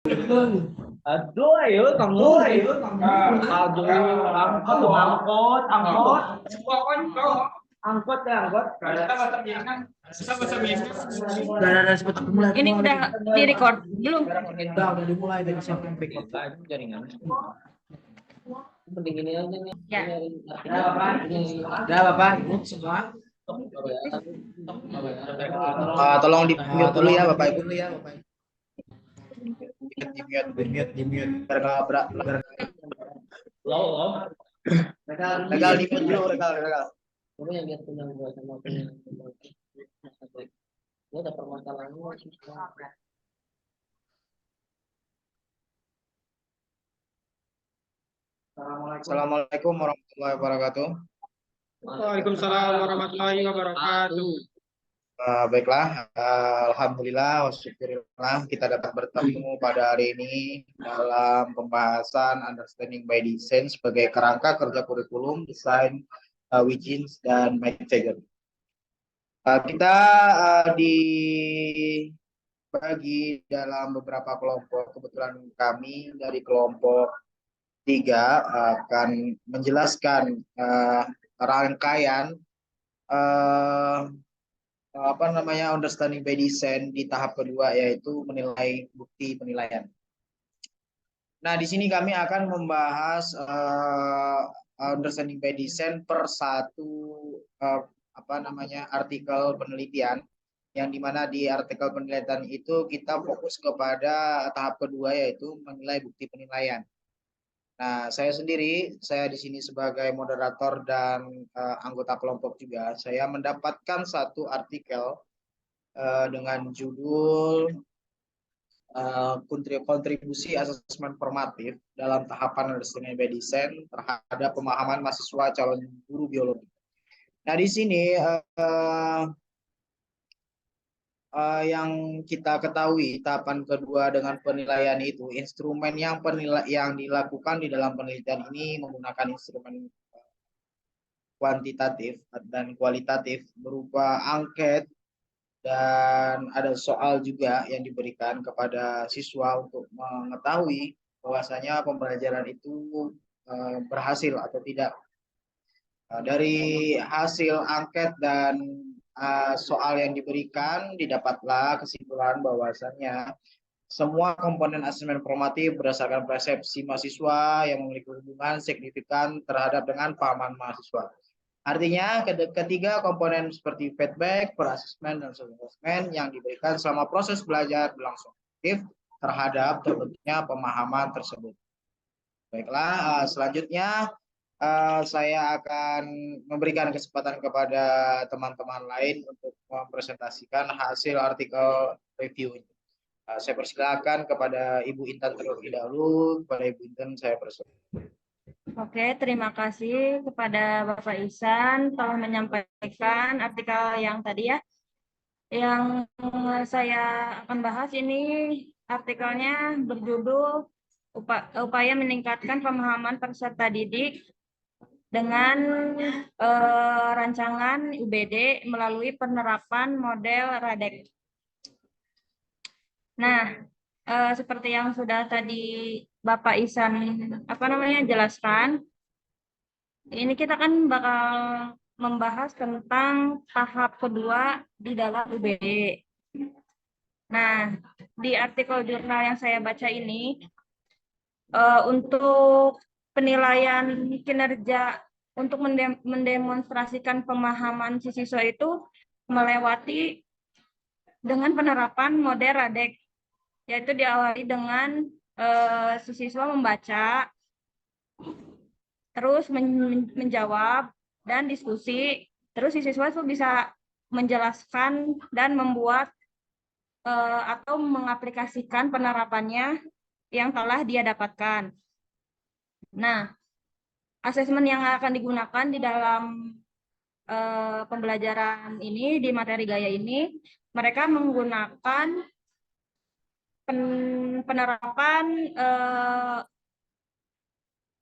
Aduh, ayo kamu. Aduh, angkot. Angkot ya, angkot. Udah ada sebut aku mulai. Ini udah di record belum? Udah dimulai dari siapa yang pick up. Jaringan. Penting ini aja nih. Ya. Udah Bapak. Udah Bapak, Ibu semua. Tolong di mute dulu ya Bapak Ibu. Di mute. Biar nggak berat. Lo. Regal di mute dulu, regal. Kamu yang lihat punya gua sama punya. Lo ada permasalahan lu. Assalamualaikum warahmatullahi wabarakatuh. Waalaikumsalam warahmatullahi wabarakatuh. Baiklah, alhamdulillah, wasyukurillah kita dapat bertemu pada hari ini dalam pembahasan Understanding by Design sebagai kerangka kerja kurikulum desain Wijins dan Mike. Kita dibagi dalam beberapa kelompok. Kebetulan kami dari kelompok 3 akan menjelaskan rangkaian understanding by design di tahap kedua, yaitu menilai bukti penilaian. Nah, di sini kami akan membahas understanding by design per satu artikel penelitian, yang dimana di artikel penelitian itu kita fokus kepada tahap kedua, yaitu menilai bukti penilaian. Nah, saya di sini sebagai moderator dan anggota kelompok juga, saya mendapatkan satu artikel dengan judul kontribusi asesmen formatif dalam tahapan understanding by design terhadap pemahaman mahasiswa calon guru biologi. Nah, di sini yang kita ketahui tahapan kedua dengan penilaian itu, instrumen yang dilakukan di dalam penelitian ini menggunakan instrumen kuantitatif dan kualitatif berupa angket, dan ada soal juga yang diberikan kepada siswa untuk mengetahui bahwasanya pembelajaran itu berhasil atau tidak. Dari hasil angket dan soal yang diberikan, didapatlah kesimpulan bahwasannya semua komponen asesmen formatif berdasarkan persepsi mahasiswa yang memiliki hubungan signifikan terhadap dengan pahaman mahasiswa. Artinya, ketiga komponen seperti feedback, per-assessment, dan self-assessment yang diberikan selama proses belajar berlangsung aktif terhadap terbentuknya pemahaman tersebut. Baiklah, selanjutnya saya akan memberikan kesempatan kepada teman-teman lain untuk mempresentasikan hasil artikel review ini. Saya persilakan kepada Ibu Intan terlebih dahulu. Kepada Ibu Intan saya persilakan. Oke, terima kasih kepada Bapak Ihsan telah menyampaikan artikel yang tadi ya. Yang saya akan bahas ini artikelnya berjudul upaya meningkatkan pemahaman peserta didik dengan rancangan UBD melalui penerapan model RADEK. Nah, seperti yang sudah tadi Bapak Ihsan jelaskan, ini kita kan bakal membahas tentang tahap kedua di dalam UBD. Nah, di artikel jurnal yang saya baca ini, untuk penilaian kinerja untuk mendemonstrasikan pemahaman si siswa itu melewati dengan penerapan model RADEK, yaitu diawali dengan si siswa membaca, terus menjawab dan diskusi, terus si siswa itu bisa menjelaskan dan membuat atau mengaplikasikan penerapannya yang telah dia dapatkan. Nah, asesmen yang akan digunakan di dalam pembelajaran ini, di materi gaya ini, mereka menggunakan penerapan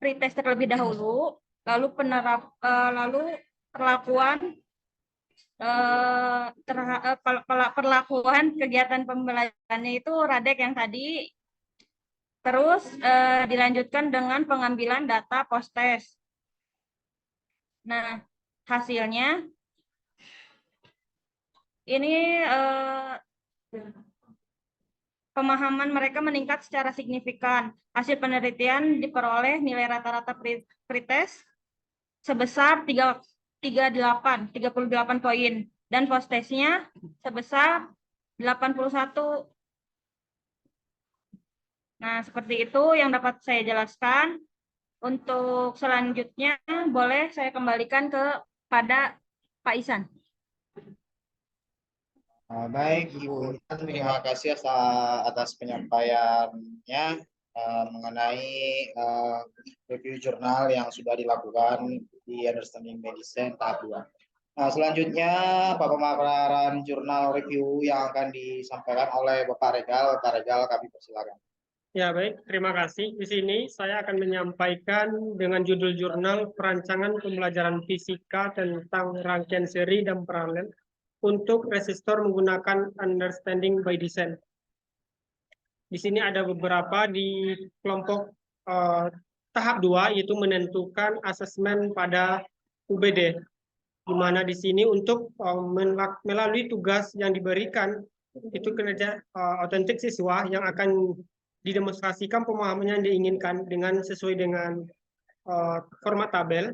pretest terlebih dahulu, lalu perlakuan kegiatan pembelajarannya itu RADEK yang tadi, Terus dilanjutkan dengan pengambilan data post-test. Nah, hasilnya ini pemahaman mereka meningkat secara signifikan. Hasil penelitian diperoleh nilai rata-rata pretest sebesar 38 poin dan post-testnya sebesar 81. Nah, seperti itu yang dapat saya jelaskan. Untuk selanjutnya boleh saya kembalikan kepada Pak Isan. Baik, Ibu Intan, terima kasih atas penyampaiannya mengenai review jurnal yang sudah dilakukan di Understanding Medicine tahap 2. Nah, selanjutnya pemaparan jurnal review yang akan disampaikan oleh Bapak Regal. Bapak Regal, kami persilakan. Ya, baik. Terima kasih. Di sini saya akan menyampaikan dengan judul jurnal Perancangan Pembelajaran Fisika tentang Rangkaian Seri dan Paralel untuk resistor menggunakan Understanding by Design. Di sini ada beberapa di kelompok tahap 2, yaitu menentukan asesmen pada UBD. Di mana di sini untuk melalui tugas yang diberikan, itu kinerja otentik siswa yang akan didemonstrasikan pemahamannya yang diinginkan dengan sesuai dengan format tabel.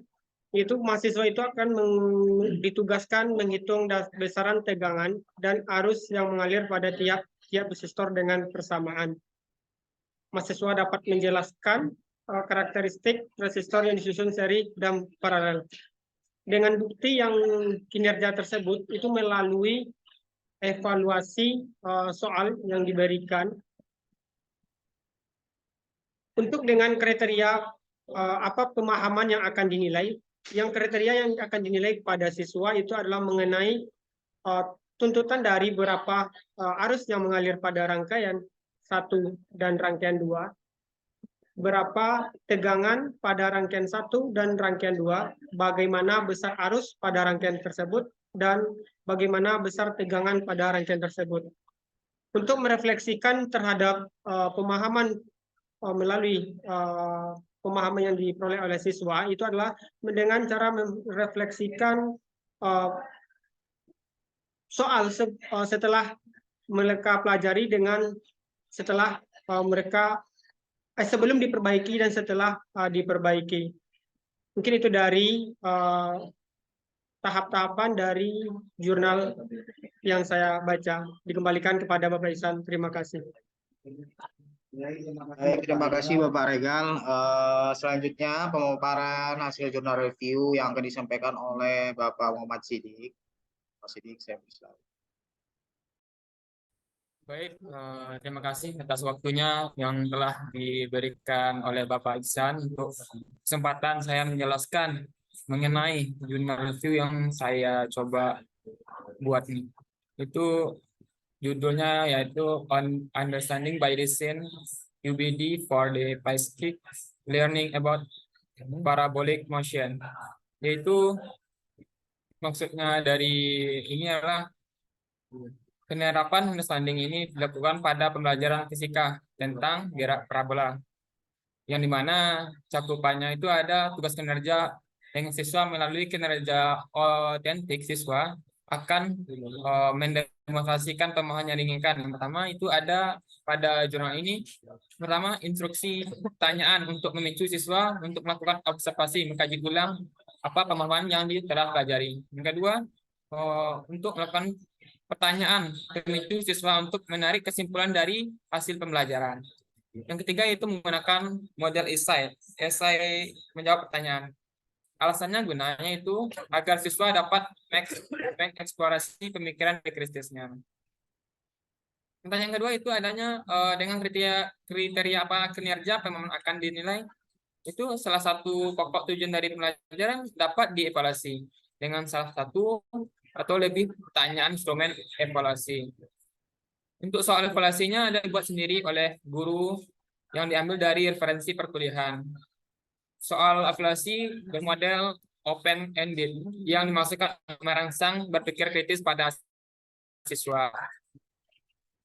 Itu mahasiswa itu akan ditugaskan menghitung besaran tegangan dan arus yang mengalir pada tiap resistor dengan persamaan. Mahasiswa dapat menjelaskan karakteristik resistor yang disusun seri dan paralel. Dengan bukti yang kinerja tersebut itu melalui evaluasi soal yang diberikan. Untuk dengan kriteria apa pemahaman yang akan dinilai, yang kriteria yang akan dinilai pada siswa itu adalah mengenai tuntutan dari berapa arus yang mengalir pada rangkaian 1 dan rangkaian 2, berapa tegangan pada rangkaian 1 dan rangkaian 2, bagaimana besar arus pada rangkaian tersebut, dan bagaimana besar tegangan pada rangkaian tersebut. Untuk merefleksikan terhadap pemahaman melalui pemahaman yang diperoleh oleh siswa, itu adalah dengan cara merefleksikan soal setelah mereka pelajari dengan setelah mereka sebelum diperbaiki dan setelah diperbaiki. Mungkin itu dari tahap-tahapan dari jurnal yang saya baca. Dikembalikan kepada Bapak Isan. Terima kasih. Baik, terima kasih Bapak Regal. Selanjutnya pemaparan hasil jurnal review yang akan disampaikan oleh Bapak Muhammad Siddiq. Pak Siddiq, saya persilakan. Baik, terima kasih atas waktunya yang telah diberikan oleh Bapak Iksan untuk kesempatan saya menjelaskan mengenai jurnal review yang saya coba buat ini. Itu judulnya yaitu On Understanding by Design UBD for the Basic Learning about Parabolic Motion. Yaitu maksudnya dari ini adalah penerapan understanding ini dilakukan pada pembelajaran fisika tentang gerak parabola, yang dimana cakupannya itu ada tugas kinerja yang siswa melalui kinerja otentik siswa akan mendemonstrasikan pemahaman yang diinginkan. Yang pertama itu ada pada jurnal ini, pertama instruksi pertanyaan untuk memicu siswa untuk melakukan observasi, mengkaji ulang apa pemahaman yang telah pelajari. Yang kedua, untuk melakukan pertanyaan pemicu siswa untuk menarik kesimpulan dari hasil pembelajaran. Yang ketiga itu menggunakan model esai menjawab pertanyaan. Alasannya gunanya itu agar siswa dapat mengeksplorasi pemikiran kritisnya. Pertanyaan kedua itu adanya dengan kriteria apa kinerja pemahaman akan dinilai. Itu salah satu pokok tujuan dari pembelajaran dapat dievaluasi dengan salah satu atau lebih pertanyaan instrumen evaluasi. Untuk soal evaluasinya ada dibuat sendiri oleh guru yang diambil dari referensi perkuliahan. Soal evaluasi bermodel open-ended yang dimaksudkan merangsang berpikir kritis pada siswa.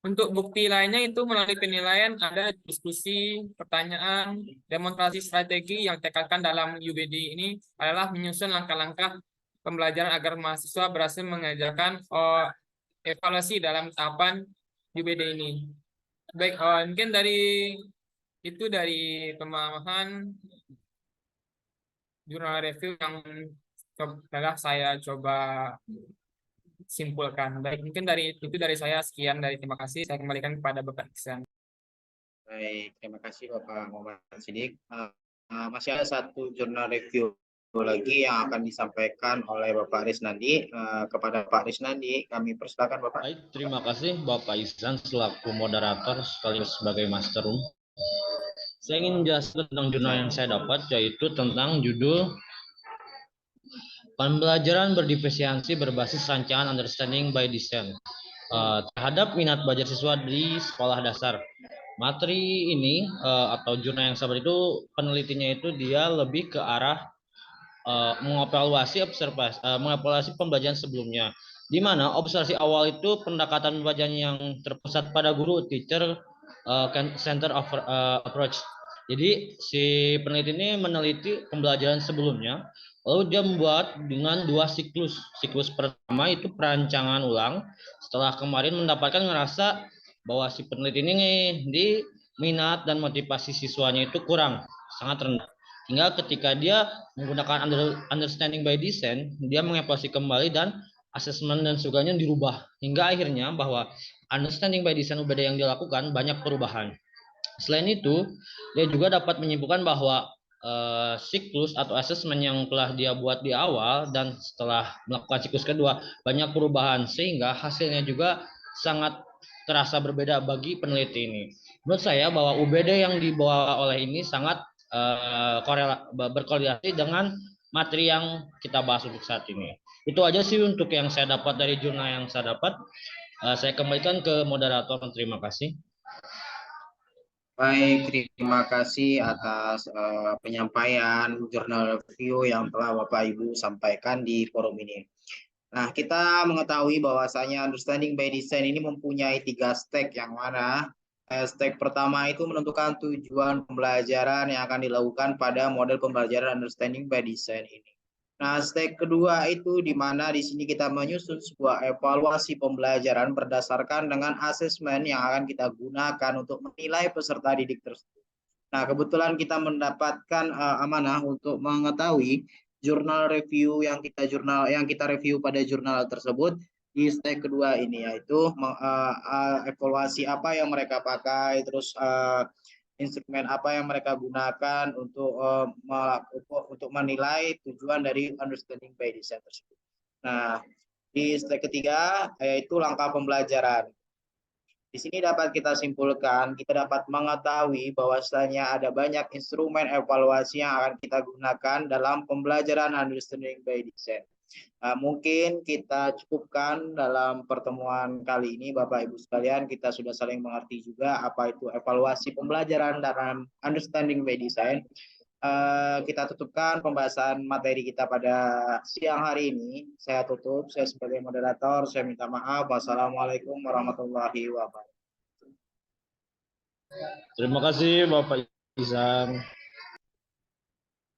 Untuk bukti lainnya itu melalui penilaian ada diskusi, pertanyaan, demonstrasi strategi yang ditekankan dalam UBD ini adalah menyusun langkah-langkah pembelajaran agar mahasiswa berhasil mengerjakan evaluasi dalam tahapan UBD ini. Baik, mungkin dari pemahaman jurnal review yang telah saya coba simpulkan. Baik, mungkin dari saya sekian, terima kasih. Saya kembalikan kepada Bapak Iksan. Baik, terima kasih Bapak Muhammad Sidik. Masih ada satu jurnal review lagi yang akan disampaikan oleh Bapak Risnandi. Kepada Pak Risnandi, kami persilakan Bapak. Baik, terima kasih Bapak Ihsan selaku moderator sekaligus sebagai master room. Saya ingin menjelaskan tentang jurnal yang saya dapat, yaitu tentang judul Pembelajaran Berdifferensiasi Berbasis Rancangan Understanding by Design terhadap minat belajar siswa di sekolah dasar. Materi ini atau jurnal yang saya dapat itu penelitinya itu dia lebih ke arah mengevaluasi pembelajaran sebelumnya, di mana observasi awal itu pendekatan pembelajaran yang terpusat pada guru teacher center of approach. Jadi si peneliti ini meneliti pembelajaran sebelumnya, lalu dia membuat dengan dua siklus. Siklus pertama itu perancangan ulang. Setelah kemarin mendapatkan ngerasa bahwa si peneliti ini di minat dan motivasi siswanya itu kurang, sangat rendah. Hingga ketika dia menggunakan understanding by design, dia mengevaluasi kembali dan asesmen dan sebagainya dirubah. Hingga akhirnya bahwa understanding by design UBD yang dilakukan banyak perubahan. Selain itu, dia juga dapat menyimpulkan bahwa siklus atau asesmen yang telah dia buat di awal dan setelah melakukan siklus kedua banyak perubahan, sehingga hasilnya juga sangat terasa berbeda bagi peneliti ini. Menurut saya bahwa UBD yang dibawa oleh ini sangat berkorelasi dengan materi yang kita bahas untuk saat ini. Itu aja sih untuk yang saya dapat dari jurnal yang saya dapat. Saya kembalikan ke moderator. Terima kasih. Baik, terima kasih atas penyampaian jurnal review yang telah Bapak Ibu sampaikan di forum ini. Nah, kita mengetahui bahwasanya understanding by design ini mempunyai 3 step, yang mana step pertama itu menentukan tujuan pembelajaran yang akan dilakukan pada model pembelajaran understanding by design ini. Nah, step kedua itu di mana di sini kita menyusun sebuah evaluasi pembelajaran berdasarkan dengan asesmen yang akan kita gunakan untuk menilai peserta didik tersebut. Nah, kebetulan kita mendapatkan amanah untuk mengetahui jurnal review yang kita review pada jurnal tersebut di step kedua ini, yaitu evaluasi apa yang mereka pakai, terus instrumen apa yang mereka gunakan untuk menilai tujuan dari understanding by design tersebut. Nah, di step ketiga yaitu langkah pembelajaran. Di sini dapat kita simpulkan, kita dapat mengetahui bahwasanya ada banyak instrumen evaluasi yang akan kita gunakan dalam pembelajaran understanding by design. Mungkin kita cukupkan dalam pertemuan kali ini, Bapak Ibu sekalian. Kita sudah saling mengerti juga apa itu evaluasi pembelajaran dalam understanding by design. Kita tutupkan pembahasan materi kita pada siang hari ini. Saya tutup, saya sebagai moderator, saya minta maaf. Wassalamualaikum warahmatullahi wabarakatuh. Terima kasih Bapak Ihsan.